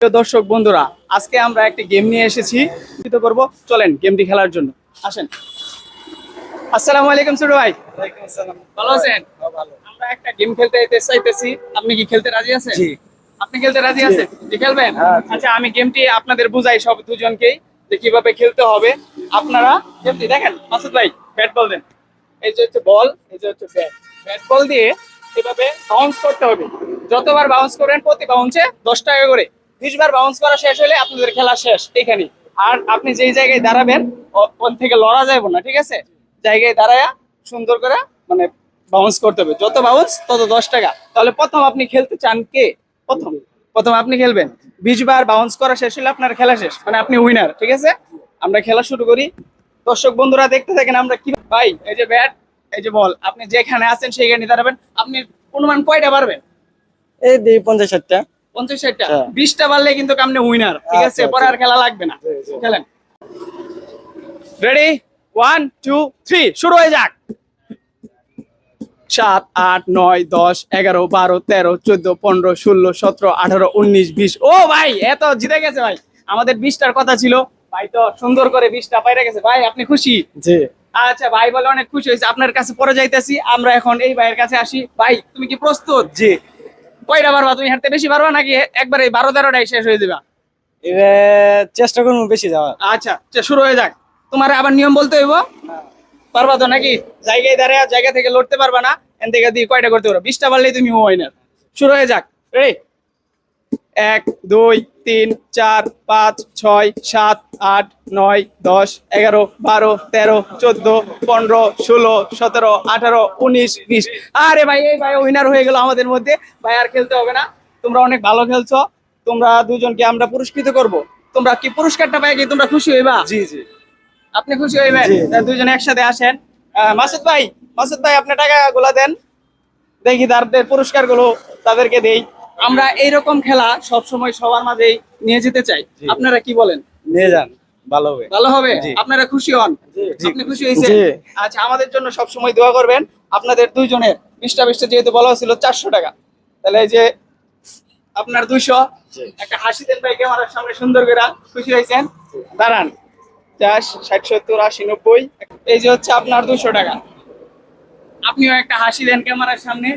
প্রিয় দর্শক বন্ধুরা, আজকে আমরা একটা গেম নিয়ে এসেছি। করব, চলেন গেমটি খেলার জন্য আসেন। আসসালামু আলাইকুম ছোট ভাই। ওয়ালাইকুম আসসালাম। ভালো আছেন? ভালো। আমরা একটা গেম খেলতে চাইতেছি, আপনি কি খেলতে রাজি আছেন? জি। আপনি খেলতে রাজি জি। আছেন? জি, খেলবেন? হ্যাঁ, জি। আচ্ছা, আমি গেমটি আপনাদের বুঝাই সব দুজনকেই যে কিভাবে খেলতে হবে। আপনারা গেমটি দেখেন। মাসুদ ভাই, ব্যাট বল দেন। এই যে হচ্ছে বল, এই যে হচ্ছে ব্যাট। ব্যাট বল দিয়ে এভাবে বাউন্স করতে হবে। যতবার বাউন্স করবেন প্রতি বাউন্সে 10 টাকা করে। 20 বার বাউন্স করা শেষ হলে আপনাদের খেলা শেষ এখানে। আর আপনি যেই জায়গায় দাঁড়াবেন ওখান থেকে লড়া যাবে না, ঠিক আছে? জায়গায় দাঁড়ায়া সুন্দর করে মানে বাউন্স করতে হবে। যত বাউন্স তত 10 টাকা। তাহলে প্রথম আপনি খেলতে চান কে? প্রথম প্রথম আপনি খেলবেন। 20 বার বাউন্স করা শেষ হলে আপনার খেলা শেষ, মানে আপনি উইনার, ঠিক আছে? আমরা খেলা শুরু করি। দর্শক বন্ধুরা দেখতে থাকেন আমরা কি। ভাই, এই যে ব্যাট, এই যে বল, আপনি যেখানে আছেন সেইখানে দাঁড়াবেন। আপনি অনুমান কয়টা পারবেন? এই দিই 50-60টা। 50-60টা। হ্যাঁ। 20টা পারলে কিন্তু আপনি উইনার, ঠিক আছে? আচ্ছা, পরে আর জি। খেলা লাগবে না। জি, জি। খেলেন। রেডি, 1 2 3 শুরু হয়ে যাক। 7 8 9 10 11 12 13 14 15 16 17 18 19 20। ও ভাই, এত জিতে গেছে ভাই। আমাদের 20টার কথা ছিল। ভাই তো সুন্দর করে 20টা পাইরা গেছে। ভাই, আপনি খুশি? জি। আচ্ছা, ভাই বলে অনেক খুশি হয়েছে। আপনার কাছে পরে যাইতেছি। আমরা এখন এই ভাইয়ের কাছে আসি। ভাই, তুমি কি প্রস্তুত? জি। কয়টা পারবা? তুমি হাঁটতে বেশি পারবা নাকি একবারে 12-13টাই শেষ হয়ে যাবে? এবার চেষ্টা করবো বেশি যাওয়ার। আচ্ছা, শুরু হয়ে যাক। তোমার আবার নিয়ম বলতে হইব। পারবা তো নাকি? জায়গায় দাঁড়ায় জায়গা থেকে লড়তে পারবা না। এন থেকে দিয়ে কয়টা করতে পারো? 20টা পারলেই তুমি উইনার। শুরু হয়ে যাক। রেডি, 1 2 3 4 5 6 7 8 9 10 11 12 13 14 15 16 17 18 19 20। আরে ভাই, এই ভাই উইনার হয়ে গেল আমাদের মধ্যে। ভাই আর খেলতে হবে না। তোমরা অনেক ভালো খেলছো। তোমরা দুজনকে আমরা পুরস্কৃত করব। তোমরা কি পুরস্কারটা পাই কি তোমরা খুশি হইবা? জি, জি। আপনি খুশি হইবেন? জি, জি। দুজনে একসাথে আসেন। মাসুদ ভাই, মাসুদ ভাই, আপনি টাকা গুলা দেন, দেখি তাদের পুরস্কার গুলো তাদেরকে দেই। আমরা এইরকম খেলা সব সময় সবার মাঝেই নিয়ে যেতে চাই। জি। আপনারা কি বলেন? নিয়ে যান, ভালো হবে। ভালো হবে? জি। আপনারা খুশি হন? জি, জি। আপনি খুশি হয়েছেন? জি। আচ্ছা, আমাদের জন্য সব সময় দোয়া করবেন। আপনাদের দুইজনের 20টা যেহেতু বলা হয়েছিল 400 টাকা, তাহলে এই যে আপনার 200। জি। একটা হাসি দেন ভাই ক্যামেরার সামনে সুন্দর করে। খুশি হয়েছেন? দাঁড়ান। 50 60 70 80 90। এই যে হচ্ছে আপনার 200 টাকা। আপনিও একটা হাসি দেন ক্যামেরার সামনে।